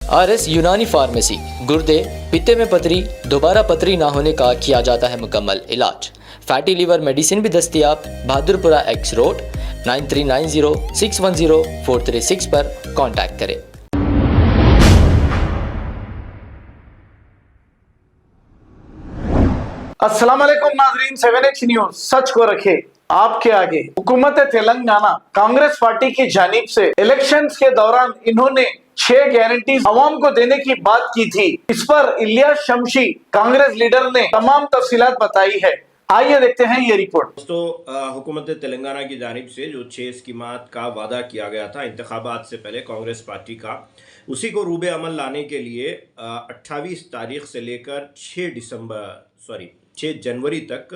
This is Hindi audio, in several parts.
RS यूनानी फार्मेसी, गुर्दे, पित्ते में पथरी, दोबारा पथरी ना होने का किया जाता है मुकम्मल इलाज। फैटी लीवर मेडिसिन भी दस्तियाब। बहादुरपुरा एक्स रोड 9390610436 पर कांटेक्ट करें। अस्सलाम वालेकुम नाजरीन, 7H न्यूज सच को रखे आपके आगे। हुकूमत तेलंगाना कांग्रेस पार्टी की जानिब से इलेक्शंस के दौरान इन्होंने 6 गारंटीज अवाम को देने की बात की थी। इस पर इलियास शमशी कांग्रेस लीडर ने तमाम तफसीलात बताई है। आइए देखते हैं ये रिपोर्ट। दोस्तों, हुकूमत तेलंगाना की जानिब से जो 6 स्कीमात का वादा किया गया था इंतखाबात से पहले कांग्रेस पार्टी का, उसी को रूबे अमल लाने के लिए 28 तारीख से लेकर 6 जनवरी तक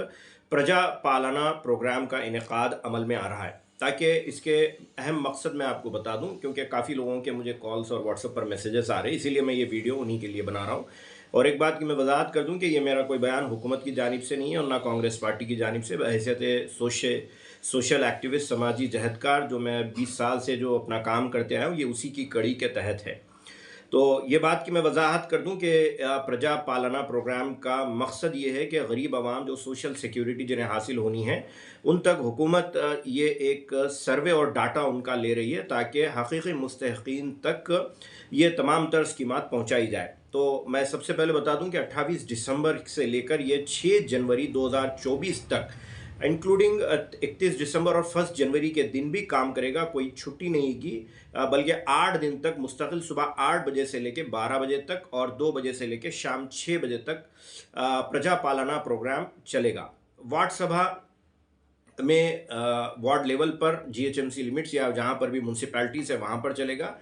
प्रजा पालना प्रोग्राम का इनेकाद अमल में आ रहा है। ताकि इसके अहम मकसद मैं आपको बता दूं, क्योंकि काफ़ी लोगों के मुझे कॉल्स और व्हाट्सएप पर मैसेजेस आ रहे हैं, इसीलिए मैं ये वीडियो उन्हीं के लिए बना रहा हूँ। और एक बात की मैं वजाहत कर दूं कि ये मेरा कोई बयान हुकूमत की जानिब से नहीं है और ना कांग्रेस पार्टी की जानिब से। बहैसियत सोशल एक्टिविस्ट, समाजी जहदकार, जो मैं 20 साल से जो अपना काम करते आया हूँ, ये उसी की कड़ी के तहत है। तो ये बात की मैं वजाहत कर दूं कि प्रजा पालना प्रोग्राम का मकसद ये है कि गरीब आवाम जो सोशल सिक्योरिटी जिन्हें हासिल होनी है, उन तक हुकूमत ये एक सर्वे और डाटा उनका ले रही है ताकि हकीकी मुस्तहिकीन तक ये तमाम तर स्कीमात पहुंचाई जाए। तो मैं सबसे पहले बता दूं कि 28 दिसंबर से लेकर ये 6 जनवरी 2024 तक, इंक्लूडिंग 31 दिसंबर और 1 जनवरी के दिन भी काम करेगा। कोई छुट्टी नहीं की, बल्कि 8 दिन तक मुस्तकिल सुबह 8 बजे से लेकर 12 बजे तक और 2 बजे से लेकर शाम 6 बजे तक प्रजा पालना प्रोग्राम चलेगा। वार्ड सभा में वार्ड लेवल पर जीएचएमसी लिमिट्स या जहाँ पर भी म्यूनसिपैलिटीज़ है वहाँ पर चलेगा।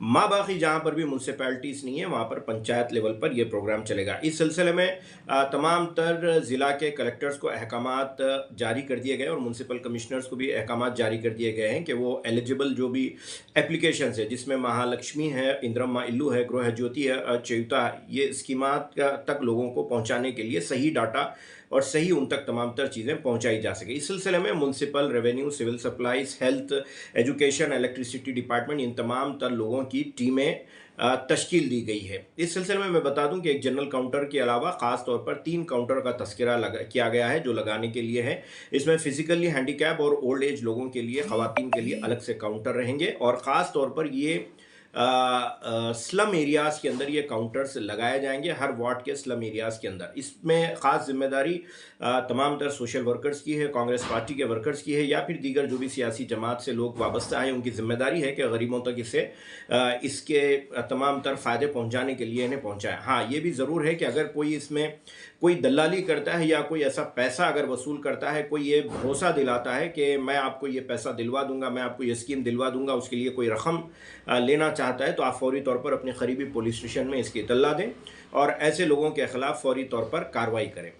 माँ बाकी जहाँ पर भी म्यूनसिपैलिटीज़ नहीं है वहाँ पर पंचायत लेवल पर यह प्रोग्राम चलेगा। इस सिलसिले में तमाम तर ज़िला के कलेक्टर्स को अहकामात जारी कर दिए गए और म्यूनसिपल कमिश्नर्स को भी अहकामात जारी कर दिए गए हैं कि वो एलिजिबल जो भी एप्लीकेशंस है, जिसमें महालक्ष्मी है, इंदिरम्मा इल्लू है, गृह ज्योति है, चयुता, ये स्कीमात तक लोगों को पहुँचाने के लिए सही डाटा और सही उन तक तमाम तर चीज़ें पहुंचाई जा सके। इस सिलसिले में municipal, revenue, civil supplies, health, education, electricity department, इन तमाम तर लोगों की टीमें तश्कील दी गई है। इस सिलसिले में मैं बता दूं कि एक जनरल काउंटर के अलावा ख़ास तौर पर 3 काउंटर का तस्करा किया गया है जो लगाने के लिए है। इसमें फिजिकली हैंडीकैप और ओल्ड एज लोगों के लिए, ख़वातीन के लिए अलग से काउंटर रहेंगे और ख़ास तौर पर ये स्लम एरियाज़ के अंदर ये काउंटर्स लगाए जाएंगे, हर वार्ड के स्लम एरियाज़ के अंदर। इसमें ख़ास जिम्मेदारी तमाम तर सोशल वर्कर्स की है, कांग्रेस पार्टी के वर्कर्स की है या फिर दीगर जो भी सियासी जमात से लोग वाबस्ता हैं, उनकी जिम्मेदारी है कि गरीबों तक इसके तमाम तर फ़ायदे पहुँचाने के लिए इन्हें पहुँचाएँ। हाँ, ये भी ज़रूर है कि अगर कोई इसमें कोई दलाली करता है या कोई ऐसा पैसा अगर वसूल करता है, कोई ये भरोसा दिलाता है कि मैं आपको ये पैसा दिलवा दूंगा, मैं आपको ये स्कीम दिलवा दूंगा, उसके लिए कोई रकम लेना चाहता है, तो आप फौरी तौर पर अपने करीबी पुलिस स्टेशन में इसकी इत्तला दें और ऐसे लोगों के खिलाफ फौरी तौर पर कार्रवाई करें।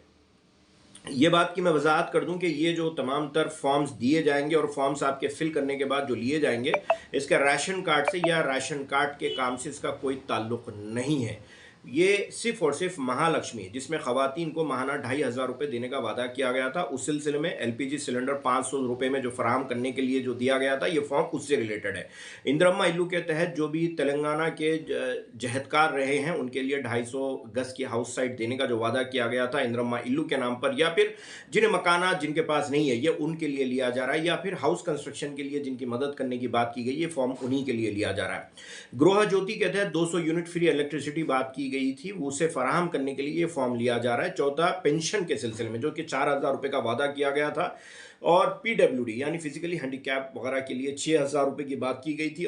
ये बात की मैं वजाहत कर दूं कि ये जो तमाम तर फॉर्म्स दिए जाएंगे और फॉर्म्स आपके फिल करने के बाद जो लिए जाएंगे, इसका राशन कार्ड से या राशन कार्ड के काम से इसका कोई ताल्लुक़ नहीं है। ये सिर्फ और सिर्फ महालक्ष्मी, जिसमें ख़वातीन को माहाना 2500 रुपये देने का वादा किया गया था, उस सिलसिले में एलपीजी सिलेंडर 500 रुपये में जो फराहम करने के लिए जो दिया गया था, ये फॉर्म उससे रिलेटेड है। इंदिरम्मा इल्लू के तहत जो भी तेलंगाना के जहदकार रहे हैं उनके लिए 250 गज की हाउस साइट देने का जो वादा किया गया था इंदिरम्मा इल्लू के नाम पर, या फिर जिन्हें मकानात जिनके पास नहीं है ये उनके लिए लिया जा रहा है, या फिर हाउस कंस्ट्रक्शन के लिए जिनकी मदद करने की बात की गई, ये फॉर्म उन्हीं के लिए लिया जा रहा है। गृह ज्योति के तहत 200 यूनिट फ्री इलेक्ट्रिसिटी बात की गई थी, उसे फराहम करने के लिए ये फॉर्म लिया जा रहा है। चौथा, पेंशन के सिलसिले में जो कि 4000 रुपये का वादा किया गया था और पीडब्ल्यूडी यानी फिजिकली हैंडीकैप वगैरह के लिए 6000 रुपये की बात की गई थी।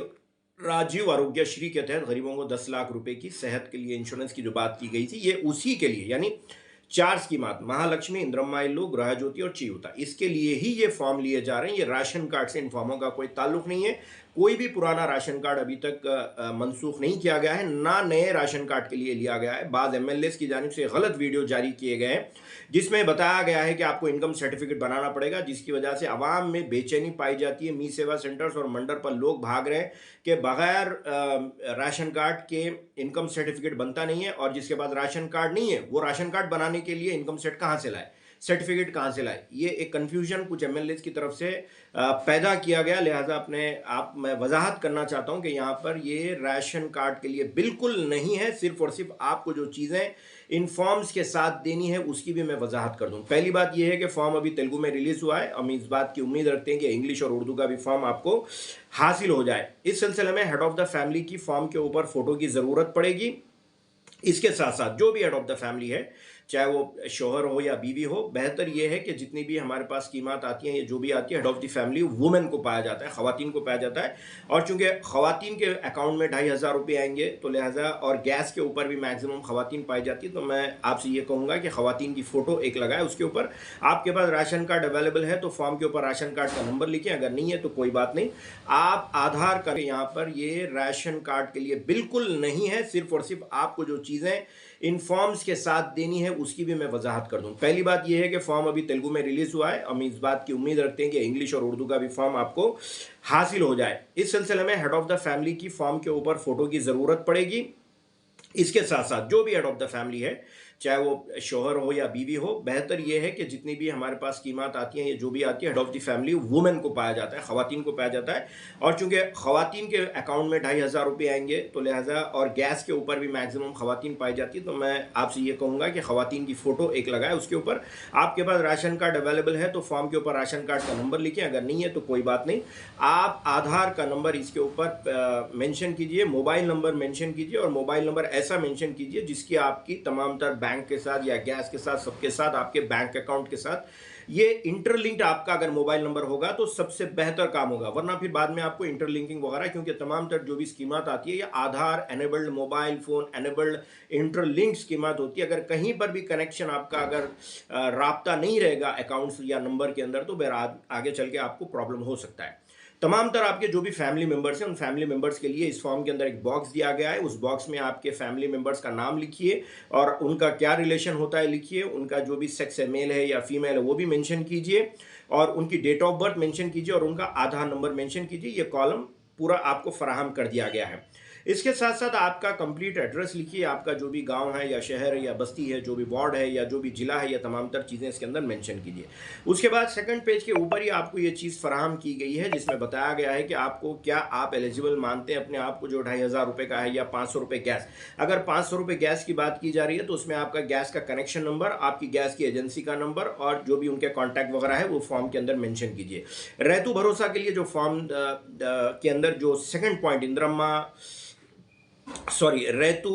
राजीव आरोग्यश्री के तहत गरीबों को 10 लाख रुपए की सेहत के लिए इंश्योरेंस की जो बात की गई थी, ये उसी के लिए, यानी 4 स्कीमात, महालक्ष्मी, इंदिरम्मा इल्लू, गृह ज्योति और चयुता, इसके लिए ही ये फॉर्म लिए जा रहे हैं। ये राशन कार्ड से इन फॉर्मों का कोई ताल्लुक नहीं है। कोई भी पुराना राशन कार्ड अभी तक मनसूख नहीं किया गया है, ना नए राशन कार्ड के लिए लिया गया है। बाद एमएलएस की जानिब से गलत वीडियो जारी किए गए हैं जिसमें बताया गया है कि आपको इनकम सर्टिफिकेट बनाना पड़ेगा, जिसकी वजह से आवाम में बेचैनी पाई जाती है। मी सेवा सेंटर्स और मंडर पर लोग भाग रहे हैं कि बगैर राशन कार्ड के इनकम सर्टिफिकेट बनता नहीं है, और जिसके पास राशन कार्ड नहीं है वो राशन कार्ड बनाने के लिए इनकम सेट कहाँ से लाए। सर्टिफिकेट कहाँ से लाए। ये एक कन्फ्यूजन कुछ एमएलए की तरफ से पैदा किया गया, लिहाजा मैं वजाहत करना चाहता हूँ कि यहाँ पर ये राशन कार्ड के लिए बिल्कुल नहीं है। सिर्फ और सिर्फ आपको जो चीज़ें इन फॉर्म्स के साथ देनी है उसकी भी मैं वजाहत कर दूं। पहली बात यह है कि फॉर्म अभी तेलुगु में रिलीज हुआ है, हम इस बात की उम्मीद रखते हैं कि इंग्लिश और उर्दू का भी फॉर्म आपको हासिल हो जाए। इस सिलसिले में हेड ऑफ द फैमिली की फॉर्म के ऊपर फोटो की ज़रूरत पड़ेगी। इसके साथ साथ जो भी हेड ऑफ द फैमिली है, चाहे वो शोहर हो या बीवी हो, बेहतर यह है कि जितनी भी हमारे पास कीमत आती हैं, ये जो भी आती है, head of the family women को पाया जाता है, ख़वातीन को पाया जाता है। और चूंकि ख़वातीन के अकाउंट में 2500 रुपये आएंगे तो लिहाजा, और गैस के ऊपर भी मैक्सिमम ख़वातीन पाई जाती है, तो मैं आपसे ये कहूँगा कि ख़वातीन की फ़ोटो एक लगाए। उसके ऊपर आपके पास राशन कार्ड अवेलेबल है तो फॉर्म के ऊपर राशन कार्ड का नंबर लिखें, अगर नहीं है तो कोई बात नहीं, आप आधार कार्ड, यहाँ पर ये राशन कार्ड के लिए बिल्कुल नहीं है। सिर्फ और सिर्फ आपको जो चीज़ें इन फॉर्म्स के साथ देनी है उसकी भी मैं वजाहत कर दूं। पहली बात यह है कि फॉर्म अभी तेलुगु में रिलीज हुआ है, हम इस बात की उम्मीद रखते हैं कि इंग्लिश और उर्दू का भी फॉर्म आपको हासिल हो जाए। इस सिलसिले में हेड ऑफ द फैमिली की फॉर्म के ऊपर फोटो की ज़रूरत पड़ेगी। इसके साथ साथ जो भी हेड ऑफ द फैमिली है, चाहे वो शोहर हो या बीवी हो, बेहतर यह है कि जितनी भी हमारे पास कीमत आती हैं, ये जो भी आती है, head of the family women को पाया जाता है, ख़वातीन को पाया जाता है। और चूंकि ख़वातीन के अकाउंट में 2500 रुपये आएंगे तो लिहाजा, और गैस के ऊपर भी मैक्सिमम ख़वातीन पाई जाती है, तो मैं आपसे ये कहूँगा कि ख़वातीन की फ़ोटो एक लगाए। उसके ऊपर आपके पास राशन कार्ड अवेलेबल है तो फॉर्म के ऊपर राशन कार्ड का नंबर लिखें, अगर नहीं है तो कोई बात नहीं, आप आधार का नंबर इसके ऊपर मेंशन कीजिए, मोबाइल नंबर मेंशन कीजिए, और मोबाइल नंबर ऐसा मेंशन कीजिए जिसकी आपकी तमाम तर बैंक के साथ या गैस के साथ, सबके साथ, आपके बैंक अकाउंट के साथ ये इंटरलिंक्ड आपका अगर मोबाइल नंबर होगा तो सबसे बेहतर काम होगा। वरना फिर बाद में आपको इंटरलिंकिंग वगैरह, क्योंकि तमाम तर जो भी स्कीमात आती है ये Aadhaar enabled, mobile phone enabled interlinked स्कीमात होती है। अगर कहीं पर भी कनेक्शन आपका अगर राब्ता नहीं रहेगा अकाउंट्स या नंबर के अंदर, तो बहरहाल आगे चल के आपको प्रॉब्लम हो सकता है। तमाम तर आपके जो भी फैमिली मेंबर्स हैं, उन फैमिली मेंबर्स के लिए इस फॉर्म के अंदर एक बॉक्स दिया गया है। उस बॉक्स में आपके फैमिली मेंबर्स का नाम लिखिए और उनका क्या रिलेशन होता है लिखिए, उनका जो भी सेक्स है, मेल है या फीमेल है, वो भी मेंशन कीजिए, और उनकी डेट ऑफ बर्थ मेंशन कीजिए, और उनका आधार नंबर मेंशन कीजिए। ये कॉलम पूरा आपको फराहम कर दिया गया है। इसके साथ साथ आपका कंप्लीट एड्रेस लिखिए, आपका जो भी गांव है या शहर है या बस्ती है, जो भी वार्ड है या जो भी जिला है, या तमाम तर चीज़ें इसके अंदर मेंशन कीजिए। उसके बाद सेकंड पेज के ऊपर ही आपको ये चीज़ फराहम की गई है जिसमें बताया गया है कि आपको क्या आप एलिजिबल मानते हैं अपने आप को, जो 2500 रुपये का है या 500 रुपये गैस। अगर 500 रुपये गैस की बात की जा रही है तो उसमें आपका गैस का कनेक्शन नंबर, आपकी गैस की एजेंसी का नंबर, और जो भी उनके कॉन्टैक्ट वगैरह है वो फॉर्म के अंदर मेंशन कीजिए। रैतु भरोसा के लिए जो फॉर्म के अंदर जो सेकंड पॉइंट रैतु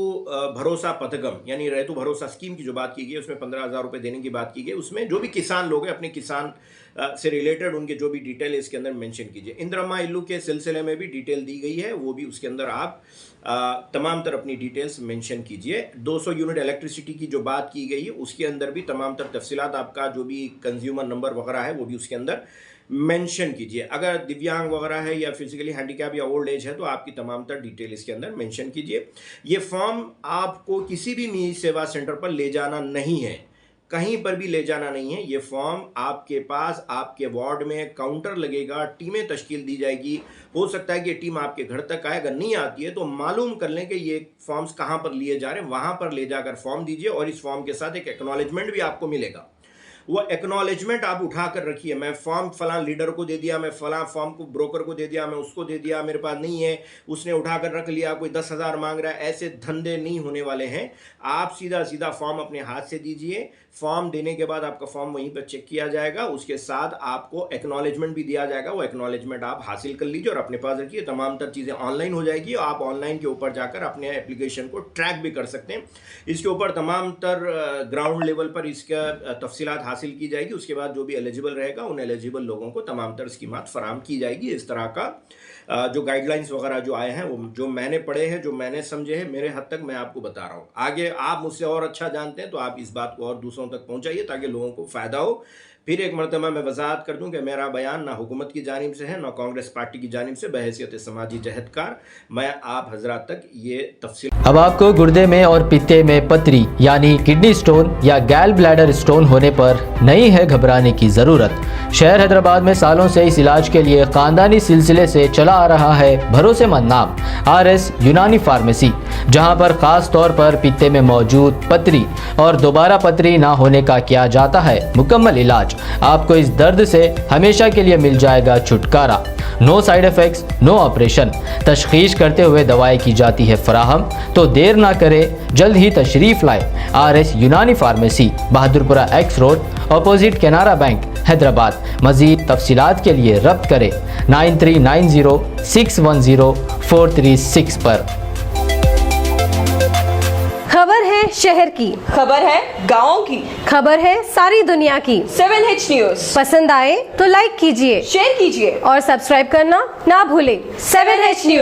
भरोसा पथगम यानी रैतु भरोसा स्कीम की जो बात की गई है, उसमें 15,000 रुपये देने की बात की गई। उसमें जो भी किसान लोग हैं, अपने किसान से रिलेटेड उनके जो भी डिटेल है इसके अंदर मेंशन कीजिए। इंदिरा इल्लू के सिलसिले में भी डिटेल दी गई है, वो भी उसके अंदर आप तमाम तर अपनी डिटेल्स मेंशन कीजिए। 200 यूनिट इलेक्ट्रिसिटी की जो बात की गई है उसके अंदर भी तमाम तर तफसीलात, आपका जो भी कंज्यूमर नंबर वगैरह है वो भी उसके अंदर मेंशन कीजिए। अगर दिव्यांग वगैरह है या फिजिकली हैंडीकैप या ओल्ड एज है तो आपकी तमाम तर डिटेल इसके अंदर मेंशन कीजिए। ये फॉर्म आपको किसी भी निजी सेवा सेंटर पर ले जाना नहीं है, कहीं पर भी ले जाना नहीं है। ये फॉर्म आपके पास आपके वार्ड में काउंटर लगेगा, टीमें तश्कील दी जाएगी। हो सकता है कि टीम आपके घर तक आए, अगर नहीं आती है तो मालूम कर लें कि ये फॉर्म्स कहाँ पर लिए जा रहे हैं, वहाँ पर ले जाकर फॉर्म दीजिए, और इस फॉर्म के साथ एक एक्नॉलेजमेंट भी आपको मिलेगा। वो एक्नॉलेजमेंट आप उठा कर रखिए। मैं फॉर्म फलां लीडर को दे दिया, मैं फलां फॉर्म को ब्रोकर को दे दिया, मैं उसको दे दिया, मेरे पास नहीं है, उसने उठा कर रख लिया, कोई 10,000 मांग रहा है, ऐसे धंधे नहीं होने वाले हैं। आप सीधा सीधा फॉर्म अपने हाथ से दीजिए। फॉर्म देने के बाद आपका फॉर्म वहीं पर चेक किया जाएगा, उसके साथ आपको एक्नॉलेजमेंट भी दिया जाएगा। वो एक्नॉलेजमेंट आप हासिल कर लीजिए और अपने पास रखिए। तमाम तर चीज़ें ऑनलाइन हो जाएगी, आप ऑनलाइन के ऊपर जाकर अपने एप्लीकेशन को ट्रैक भी कर सकते हैं। इसके ऊपर तमाम तर ग्राउंड लेवल पर इसका तफसीलात हासिल की जाएगी। उसके बाद जो भी एलिजिबल रहेगा उन एलिजिबल लोगों को तमाम तर स्कीमात फराहम की जाएगी। इस तरह का जो गाइडलाइंस वगैरह जो आए हैं, वो जो मैंने पढ़े हैं, जो मैंने समझे हैं, मेरे हद तक मैं आपको बता रहा हूँ। आगे आप मुझसे और अच्छा जानते हैं तो आप इस बात को और दूसरों तक पहुँचाइए ताकि लोगों को फ़ायदा हो। फिर एक मरतबा मैं वजाहत कर दूं कि मेरा बयान ना हुकूमत की जानिब से है ना कांग्रेस पार्टी की जानिब से, बहैसियत समाजी जहदकार मैं आप हजरात तक ये तफसील। अब आपको गुर्दे में और पित्ते में पथरी यानी किडनी स्टोन या गैल ब्लैडर स्टोन होने पर नहीं है घबराने की ज़रूरत। शहर हैदराबाद में सालों से इस इलाज के लिए ख़ानदानी सिलसिले से चला आ रहा है भरोसेमंद नाम RS यूनानी फार्मेसी, जहां पर ख़ास तौर पर पित्ते में मौजूद पथरी और दोबारा पथरी ना होने का किया जाता है मुकम्मल इलाज। आपको इस दर्द से हमेशा के लिए मिल जाएगा छुटकारा। No side effects, no operation. तशखीस करते हुए दवाएं की जाती है फराहम। तो देर ना करें, जल्द ही तशरीफ़ लाए RS यूनानी pharmacy, Bahadurpura X road, opposite Canara bank, Hyderabad. मज़ीद तफसीलात के लिए रब्त करें 9390610436 पर। खबर है शहर की, खबर है गाँव की, खबर है सारी दुनिया की। 7H न्यूज़ पसंद आए तो लाइक कीजिए, शेयर कीजिए और सब्सक्राइब करना ना भूलें। 7H news.